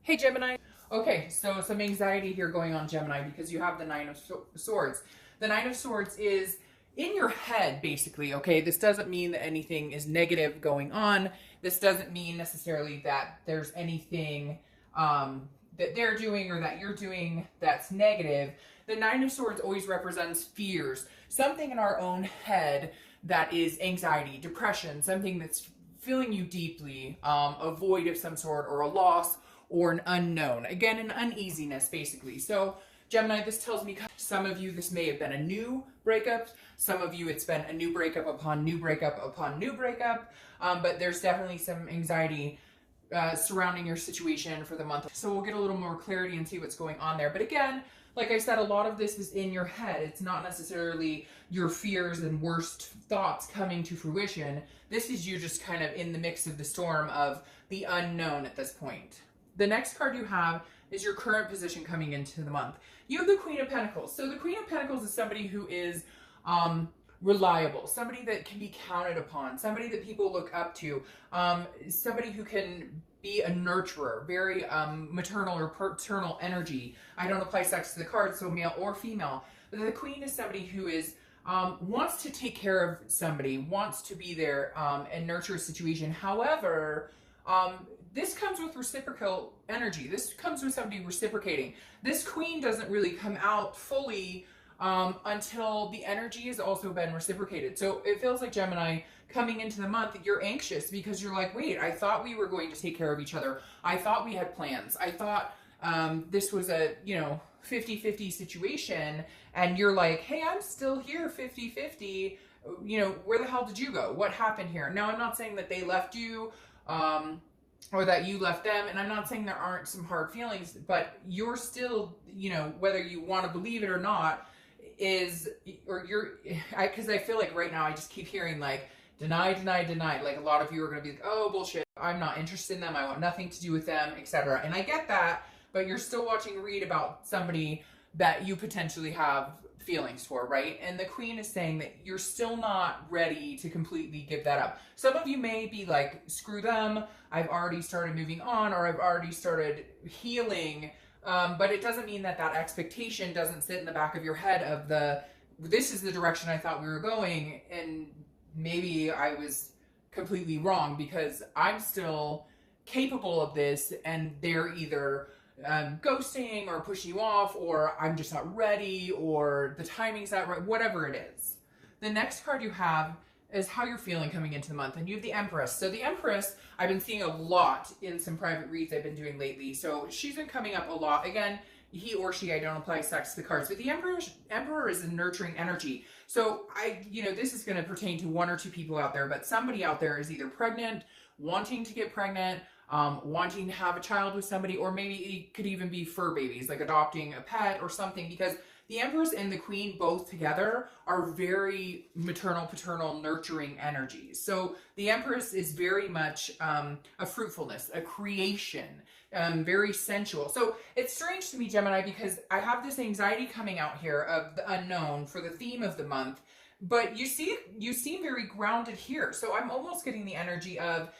Hey Gemini. Okay, so some anxiety here going on, Gemini, because you have the Nine of Swords. The Nine of Swords is in your head, basically, okay? This doesn't mean that anything is negative going on. This doesn't mean necessarily that there's anything that they're doing or that you're doing that's negative. The Nine of Swords always represents fears, something in our own head that is anxiety, depression, something that's filling you deeply, a void of some sort or a loss or an unknown. Again, an uneasiness, basically. So, Gemini, this tells me some of you, this may have been a new breakup. Some of you, it's been a new breakup upon new breakup upon new breakup. But there's definitely some anxiety surrounding your situation for the month. So we'll get a little more clarity and see what's going on there. But again, like I said, a lot of this is in your head. It's not necessarily your fears and worst thoughts coming to fruition. This is you just kind of in the mix of the storm of the unknown at this point. The next card you have is your current position coming into the month. You have the Queen of Pentacles. So the Queen of Pentacles is somebody who is reliable, somebody that can be counted upon, somebody that people look up to, somebody who can be a nurturer, very maternal or paternal energy. I don't apply sex to the card, so male or female. But the Queen is somebody who is wants to take care of somebody, wants to be there and nurture a situation. However, this comes with reciprocal energy. This comes with somebody reciprocating. This Queen doesn't really come out fully until the energy has also been reciprocated. So it feels like, Gemini, coming into the month, you're anxious because you're like, wait, I thought we were going to take care of each other. I thought we had plans. I thought this was a, 50-50 situation. And you're like, hey, I'm still here 50-50. Where the hell did you go? What happened here? Now, I'm not saying that they left you, or that you left them. And I'm not saying there aren't some hard feelings, but you're still, whether you want to believe it or not, because I feel like right now I just keep hearing like, deny. Like a lot of you are going to be like, oh, bullshit. I'm not interested in them. I want nothing to do with them, etc. And I get that, but you're still watching a read about somebody that you potentially have feelings for, right? And the Queen is saying that you're still not ready to completely give that up. Some of you may be like, screw them, I've already started moving on, or I've already started healing, but it doesn't mean that that expectation doesn't sit in the back of your head of this is the direction I thought we were going, and maybe I was completely wrong because I'm still capable of this, and they're either ghosting or pushing you off, or I'm just not ready, or the timing's not right, whatever it is. The next card you have is how you're feeling coming into the month, and you have the Empress. So the Empress, I've been seeing a lot in some private reads I've been doing lately. So she's been coming up a lot. Again, he or she, I don't apply sex to the cards, but the Emperor is a nurturing energy. So this is going to pertain to one or two people out there, but somebody out there is either pregnant, wanting to get pregnant, wanting to have a child with somebody, or maybe it could even be fur babies, like adopting a pet or something, because the Empress and the Queen both together are very maternal, paternal, nurturing energies. So the Empress is very much a fruitfulness, a creation, very sensual. So it's strange to me, Gemini, because I have this anxiety coming out here of the unknown for the theme of the month, but you seem very grounded here. So I'm almost getting the energy of,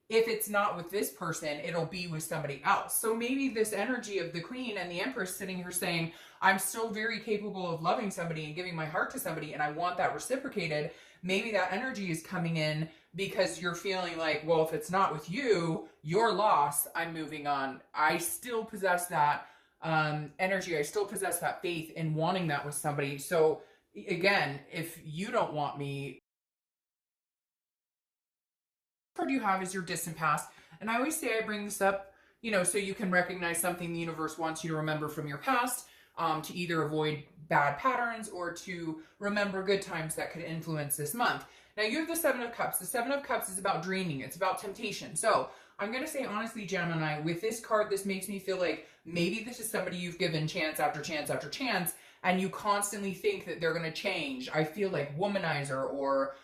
if it's not with this person, it'll be with somebody else. So maybe this energy of the Queen and the Empress sitting here saying, I'm still very capable of loving somebody and giving my heart to somebody, and I want that reciprocated. Maybe that energy is coming in because you're feeling like, well, if it's not with you, your loss, I'm moving on. I still possess that energy. I still possess that faith in wanting that with somebody. So again, if you don't want me, card you have is your distant past. And I always say I bring this up, so you can recognize something the universe wants you to remember from your past, to either avoid bad patterns or to remember good times that could influence this month. Now you have the Seven of Cups. The Seven of Cups is about dreaming. It's about temptation. So I'm going to say honestly, Gemini, with this card, this makes me feel like maybe this is somebody you've given chance after chance after chance, and you constantly think that they're going to change. I feel like womanizer, or,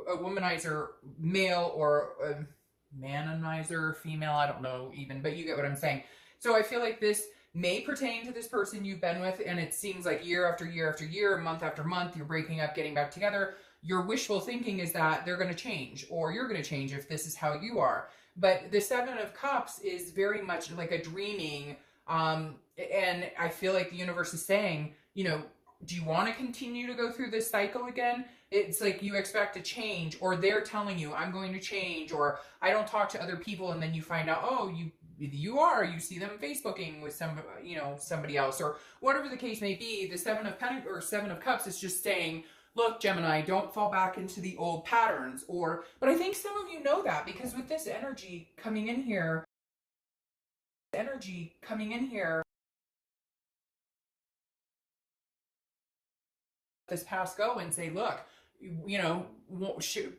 a womanizer male, or a manonizer female, I don't know even, but you get what I'm saying. So I feel like this may pertain to this person you've been with, and it seems like year after year after year, month after month, you're breaking up, getting back together. Your wishful thinking is that they're going to change, or you're going to change if this is how you are. But the Seven of Cups is very much like a dreaming. And I feel like the universe is saying, you know, do you want to continue to go through this cycle again? It's like you expect a change, or they're telling you, I'm going to change, or I don't talk to other people, and then you find out, oh, you see them Facebooking with somebody else, or whatever the case may be. The Seven of Cups is just saying, look, Gemini, don't fall back into the old patterns. But I think some of you know that, because with this energy coming in here, this past go and say, look, you know,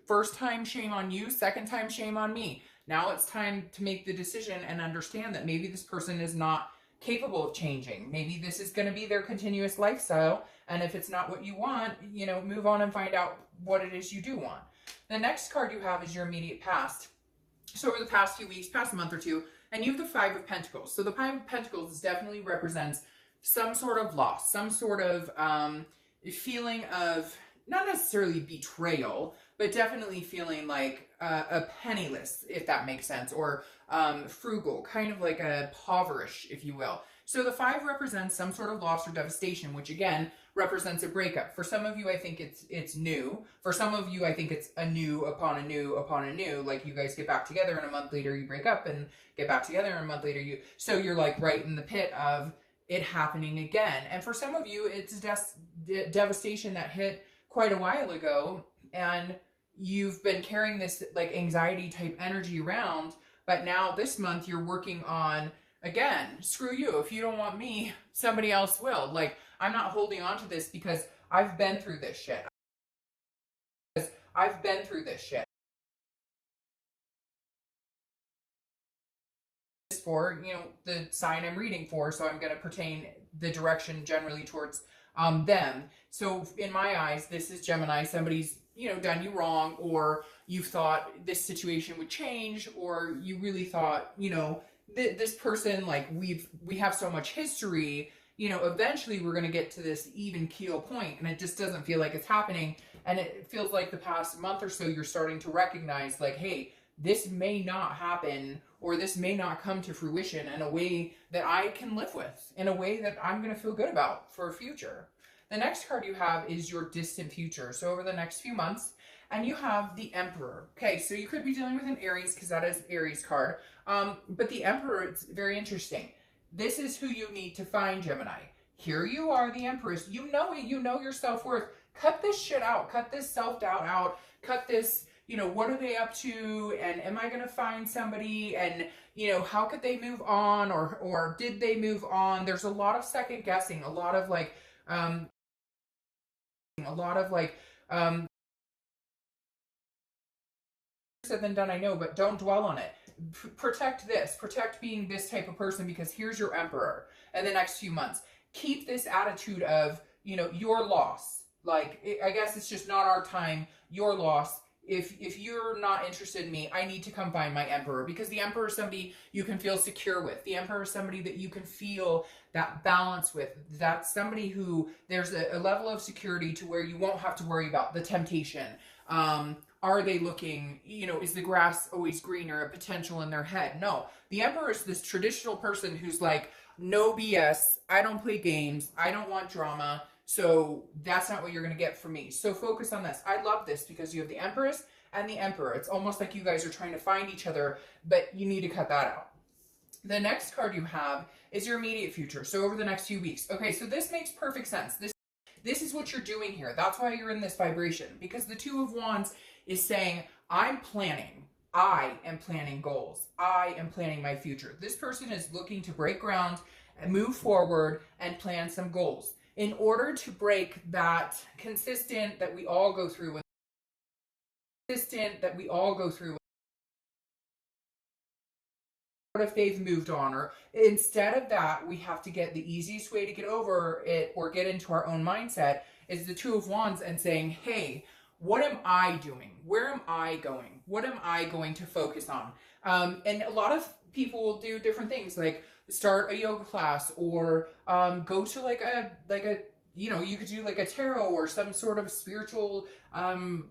first time shame on you, second time shame on me. Now it's time to make the decision and understand that maybe this person is not capable of changing. Maybe this is going to be their continuous lifestyle, and if it's not what you want, you know, move on and find out what it is you do want. The next card you have is your immediate past. So over the past few weeks, past month or two, and you have the Five of Pentacles. So the Five of Pentacles definitely represents some sort of loss, some sort of feeling of not necessarily betrayal, but definitely feeling like a penniless, if that makes sense, or frugal, kind of like a impoverished, if you will. So the Five represents some sort of loss or devastation, which again represents a breakup. For some of you, I think it's new. For some of you, I think it's a new upon a new upon a new. Like you guys get back together, and a month later you break up, and get back together, and a month later so you're like right in the pit of it happening again. And for some of you, it's devastation that hit quite a while ago, and you've been carrying this like anxiety type energy around, but now this month you're working on, again, screw you. If you don't want me, somebody else will. Like, I'm not holding on to this because I've been through this shit. For, you know, the sign I'm reading for, so I'm going to pertain the direction generally towards them. So in my eyes, this is Gemini. Somebody's, you know, done you wrong, or you thought this situation would change, or you really thought, you know, this person, like we have so much history, you know, eventually we're going to get to this even keel point, and it just doesn't feel like it's happening. And it feels like the past month or so you're starting to recognize, like, hey, this may not happen, or this may not come to fruition in a way that I can live with, in a way that I'm going to feel good about for a future. The next card you have is your distant future. So over the next few months, and you have the Emperor. Okay, so you could be dealing with an Aries, because that is Aries card. But the Emperor, it's very interesting. This is who you need to find, Gemini. Here you are, the Empress. You know it. You know your self-worth. Cut this shit out. Cut this self-doubt out. Cut this, you know, what are they up to? And am I going to find somebody? And, you know, how could they move on? Or did they move on? There's a lot of second guessing, a lot of like, said than done, I know, but don't dwell on it. Protect this. Protect being this type of person, because here's your Emperor in the next few months. Keep this attitude of, you know, your loss. Like, I guess it's just not our time, your loss. If you're not interested in me, I need to come find my Emperor, because the Emperor is somebody you can feel secure with. The Emperor is somebody that you can feel that balance with. That's somebody who there's a level of security to where you won't have to worry about the temptation. Are they looking, you know, is the grass always greener, a potential in their head? No. The Emperor is this traditional person who's like, no BS, I don't play games, I don't want drama, so that's not what you're going to get from me. So focus on this. I love this because you have the Empress and the Emperor. It's almost like you guys are trying to find each other, but you need to cut that out. The next card you have is your immediate future. So over the next few weeks. Okay, so this makes perfect sense. This is what you're doing here. That's why you're in this vibration, because the Two of Wands is saying, I'm planning. I am planning goals. I am planning my future. This person is looking to break ground and move forward and plan some goals. In order to break that consistent that we all go through with, what if they've moved on? Or instead of that, we have to get the easiest way to get over it or get into our own mindset is the Two of Wands and saying, hey, what am I doing? Where am I going? What am I going to focus on? And a lot of people will do different things, like start a yoga class or go to like a you know, you could do like a tarot or some sort of spiritual,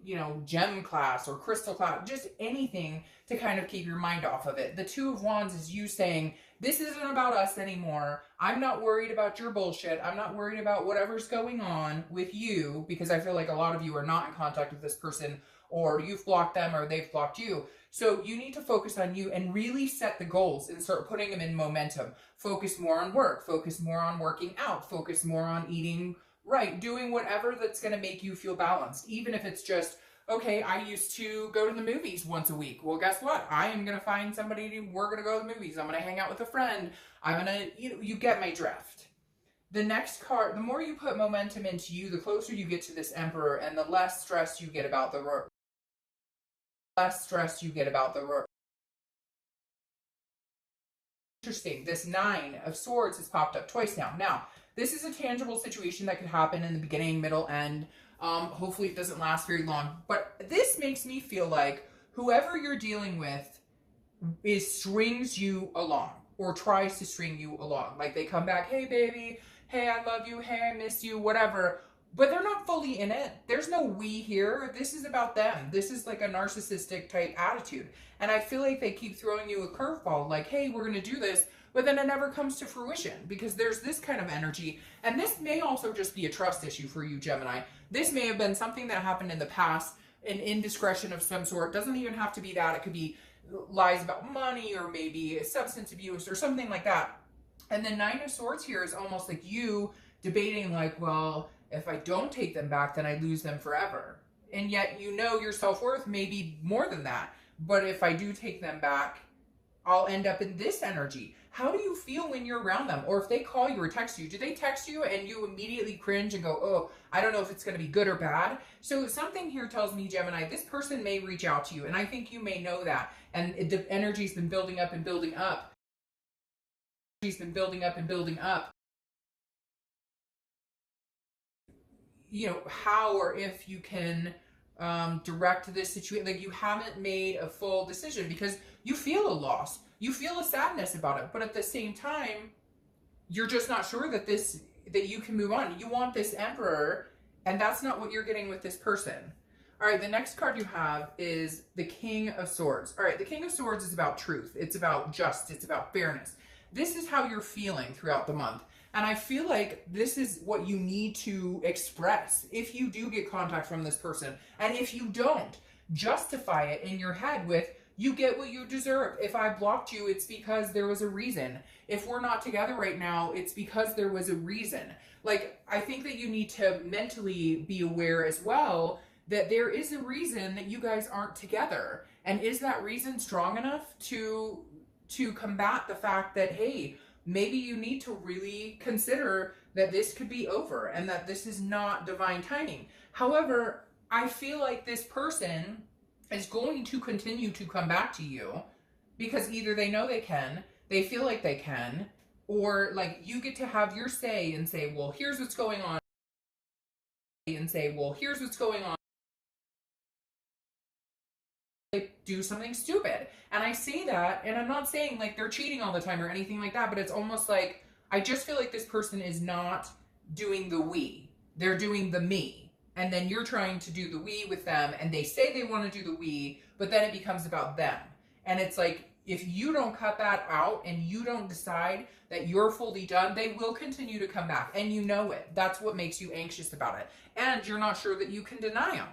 you know, gem class or crystal class, just anything to kind of keep your mind off of it. The Two of Wands is you saying, this isn't about us anymore. I'm not worried about your bullshit. I'm not worried about whatever's going on with you, because I feel like a lot of you are not in contact with this person, or you've blocked them or they've blocked you. So you need to focus on you and really set the goals and start putting them in momentum. Focus more on work, focus more on working out, focus more on eating right, doing whatever that's going to make you feel balanced. Even if it's just, okay, I used to go to the movies once a week. Well, guess what? I am going to find somebody, we're going to go to the movies. I'm going to hang out with a friend. I'm going to, you get my drift. The next card, the more you put momentum into you, the closer you get to this Emperor, and the less stress you get about the Interesting. This Nine of Swords has popped up twice now. Now, this is a tangible situation that could happen in the beginning, middle, end. Hopefully it doesn't last very long. But this makes me feel like whoever you're dealing with strings you along or tries to string you along. Like they come back, hey baby, hey I love you, hey I miss you, whatever. But they're not fully in it. There's no we here. This is about them. This is like a narcissistic type attitude. And I feel like they keep throwing you a curveball, like, hey, we're going to do this, but then it never comes to fruition because there's this kind of energy. And this may also just be a trust issue for you, Gemini. This may have been something that happened in the past, an indiscretion of some sort. It doesn't even have to be that. It could be lies about money or maybe substance abuse or something like that. And the Nine of Swords here is almost like you debating like, well, if I don't take them back, then I lose them forever. And yet you know your self-worth may be more than that. But if I do take them back, I'll end up in this energy. How do you feel when you're around them? Or if they call you or text you, do they text you and you immediately cringe and go, oh, I don't know if it's going to be good or bad? So something here tells me, Gemini, this person may reach out to you. And I think you may know that. And the energy's been building up and building up. She's been building up and building up. You know, how or if you can direct this situation. Like you haven't made a full decision because you feel a loss. You feel a sadness about it. But at the same time, you're just not sure that you can move on. You want this Emperor, and that's not what you're getting with this person. All right, the next card you have is the King of Swords. All right, the King of Swords is about truth. It's about justice. It's about fairness. This is how you're feeling throughout the month. And I feel like this is what you need to express if you do get contact from this person. And if you don't, justify it in your head with, you get what you deserve. If I blocked you, it's because there was a reason. If we're not together right now, it's because there was a reason. Like, I think that you need to mentally be aware as well that there is a reason that you guys aren't together. And is that reason strong enough to combat the fact that, hey, maybe you need to really consider that this could be over and that this is not divine timing. However, I feel like this person is going to continue to come back to you because either they know they can, they feel like they can, or like you get to have your say and say, well, here's what's going on. And say, well, here's what's going on. Do something stupid. And I say that, and I'm not saying like they're cheating all the time or anything like that, but it's almost like I just feel like this person is not doing the we. They're doing the me. And then you're trying to do the we with them, and they say they want to do the we, but then it becomes about them. And it's like, if you don't cut that out and you don't decide that you're fully done, they will continue to come back. And you know it. That's what makes you anxious about it. And you're not sure that you can deny them.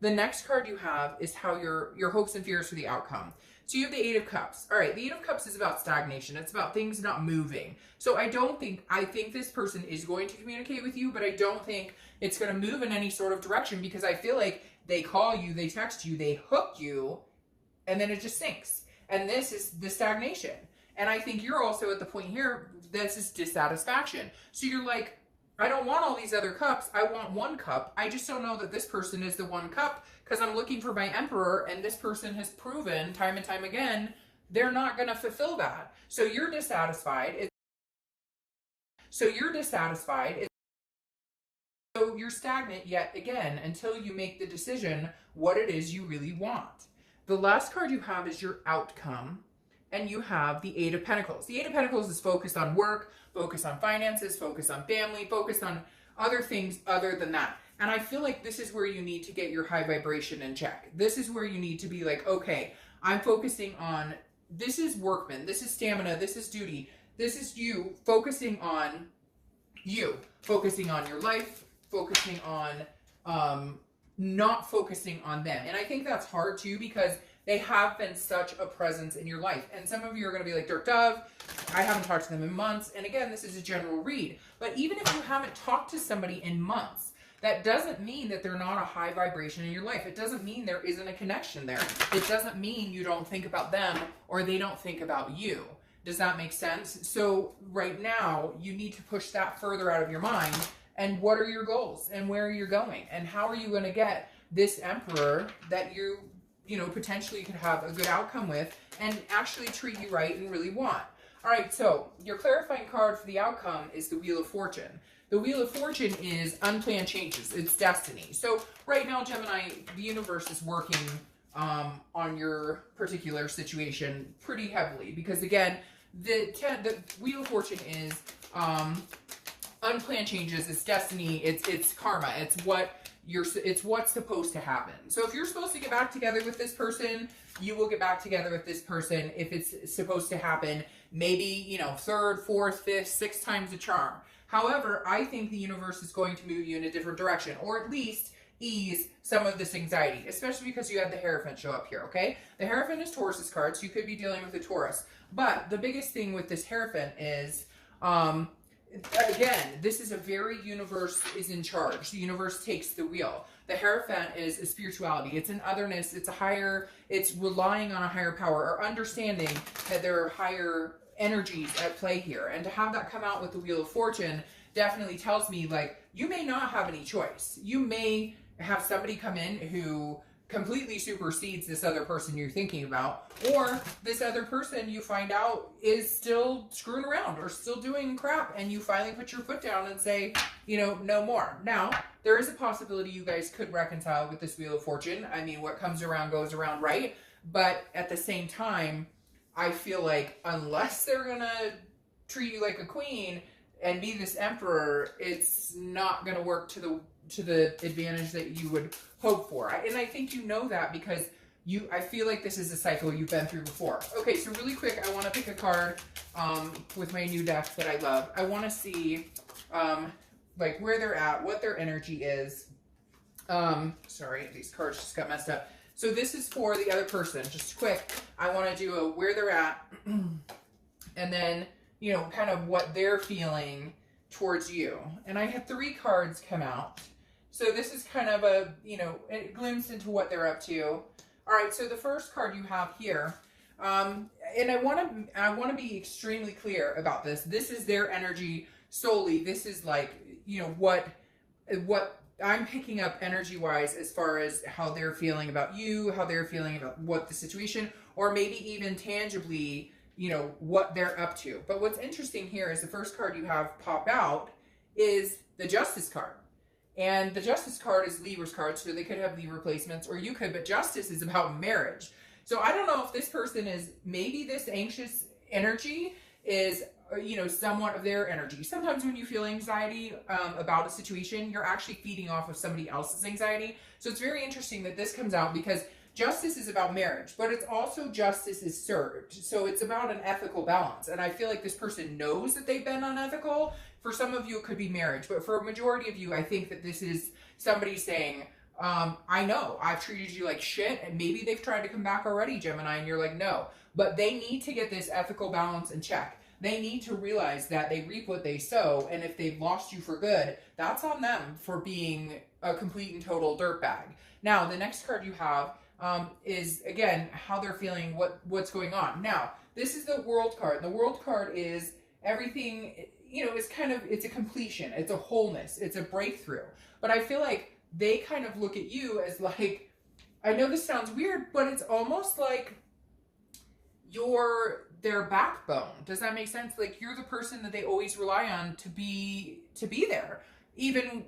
The next card you have is how your hopes and fears for the outcome. So you have the Eight of Cups. All right, the Eight of Cups is about stagnation. It's about things not moving. So I think this person is going to communicate with you, but I don't think it's going to move in any sort of direction because I feel like they call you, they text you, they hook you, and then it just sinks. And this is the stagnation. And I think you're also at the point here, this is dissatisfaction. So you're like, I don't want all these other cups. I want one cup. I just don't know that this person is the one cup because I'm looking for my Emperor, and this person has proven time and time again they're not going to fulfill that. So you're dissatisfied. So you're stagnant yet again until you make the decision what it is you really want. The last card you have is your outcome. And you have the Eight of Pentacles. The Eight of Pentacles is focused on work, focused on finances, focused on family, focused on other things other than that. And I feel like this is where you need to get your high vibration in check. This is where you need to be like, okay, I'm focusing on, this is workman, this is stamina, this is duty, this is you focusing on you, focusing on your life, focusing on not focusing on them. And I think that's hard too, because they have been such a presence in your life. And some of you are going to be like, Dirk Dove, I haven't talked to them in months. And again, this is a general read. But even if you haven't talked to somebody in months, that doesn't mean that they're not a high vibration in your life. It doesn't mean there isn't a connection there. It doesn't mean you don't think about them or they don't think about you. Does that make sense? So right now, you need to push that further out of your mind. And what are your goals? And where are you going? And how are you going to get this Emperor that you know, potentially could have a good outcome with and actually treat you right and really want? All right, so your clarifying card for the outcome is the Wheel of Fortune. The Wheel of Fortune is unplanned changes. It's destiny. So right now, Gemini, the universe is working on your particular situation pretty heavily, because again, the Wheel of Fortune is unplanned changes. It's destiny. It's karma. It's what's supposed to happen. So if you're supposed to get back together with this person, you will get back together with this person. If it's supposed to happen, maybe, you know, third, fourth, fifth, sixth time's a charm. However, I think the universe is going to move you in a different direction, or at least ease some of this anxiety, especially because you had the Hierophant show up here, okay? The Hierophant is Taurus's card, so you could be dealing with a Taurus. But the biggest thing with this Hierophant is, again, this is a very universe is in charge. The universe takes the wheel. The Hierophant is a spirituality. It's an otherness. It's a higher, it's relying on a higher power, or understanding that there are higher energies at play here. And to have that come out with the Wheel of Fortune definitely tells me, like, you may not have any choice. You may have somebody come in who completely supersedes this other person you're thinking about, or this other person you find out is still screwing around or still doing crap, and you finally put your foot down and say, you know, no more. Now, there is a possibility you guys could reconcile with this Wheel of Fortune. I mean, what comes around goes around, right? But at the same time, I feel like unless they're gonna treat you like a queen and be this Emperor, it's not gonna work to the advantage that you would hope for. And I think you know that, because I feel like this is a cycle you've been through before. Okay, so really quick, I want to pick a card with my new deck that I love. I want to see like where they're at, what their energy is. Sorry, these cards just got messed up. So this is for the other person. Just quick, I want to do a where they're at, and then, you know, kind of what they're feeling towards you. And I had 3 cards come out. So this is kind of a, you know, it glimpses into what they're up to. All right, so the first card you have here, and I want to be extremely clear about this. This is their energy solely. This is like, you know, what I'm picking up energy-wise as far as how they're feeling about you, how they're feeling about what the situation, or maybe even tangibly, you know, what they're up to. But what's interesting here is the first card you have pop out is the Justice card. And the Justice card is Libra's card, so they could have Libra placements, or you could, but Justice is about marriage. So I don't know if this person is, maybe this anxious energy is, you know, somewhat of their energy. Sometimes when you feel anxiety about a situation, you're actually feeding off of somebody else's anxiety. So it's very interesting that this comes out, because Justice is about marriage, but it's also justice is served. So it's about an ethical balance. And I feel like this person knows that they've been unethical. For some of you, it could be marriage. But for a majority of you, I think that this is somebody saying, I know I've treated you like shit, and maybe they've tried to come back already, Gemini, and you're like, no. But they need to get this ethical balance in check. They need to realize that they reap what they sow, and if they've lost you for good, that's on them for being a complete and total dirtbag. Now, the next card you have is, again, how they're feeling, what's going on. Now, this is the World card. The World card is everything, you know, it's kind of, it's a completion, it's a wholeness, it's a breakthrough. But I feel like they kind of look at you as like, I know this sounds weird, but it's almost like you're their backbone. Does that make sense? Like, you're the person that they always rely on to be there. Even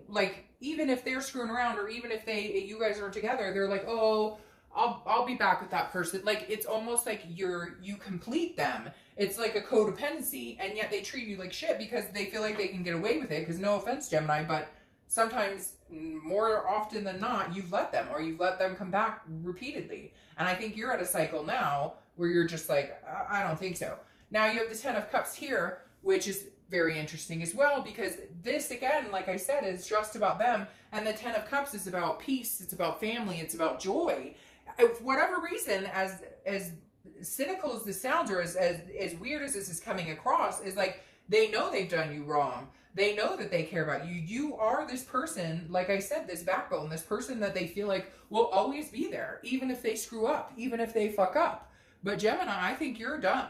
if they're screwing around, or even if you guys aren't together, they're like, oh, I'll be back with that person. Like, it's almost like you complete them. It's like a codependency, and yet they treat you like shit because they feel like they can get away with it. Because no offense, Gemini, but sometimes, more often than not, you've let them, or you've let them come back repeatedly. And I think you're at a cycle now where you're just like, I don't think so. Now you have the Ten of Cups here, which is very interesting as well, because this, again, like I said, is just about them. And the Ten of Cups is about peace. It's about family. It's about joy. For whatever reason, as cynical as this sounds, or as weird as this is coming across, is like, they know they've done you wrong. They know that they care about you. You are this person, like I said, this backbone, this person that they feel like will always be there, even if they screw up, even if they fuck up. But Gemini, I think you're done.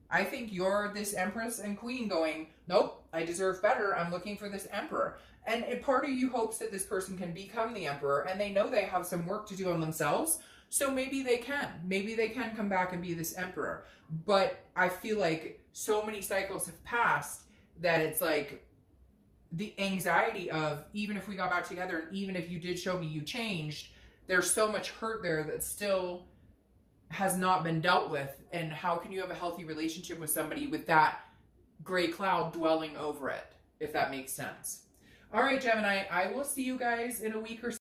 I think you're this Empress and Queen going, nope, I deserve better. I'm looking for this Emperor. And part of you hopes that this person can become the Emperor, and they know they have some work to do on themselves. So maybe they can. Maybe they can come back and be this Emperor. But I feel like so many cycles have passed that it's like the anxiety of, even if we got back together and even if you did show me you changed, there's so much hurt there that still has not been dealt with. And how can you have a healthy relationship with somebody with that gray cloud dwelling over it, if that makes sense? All right, Gemini, I will see you guys in a week or so.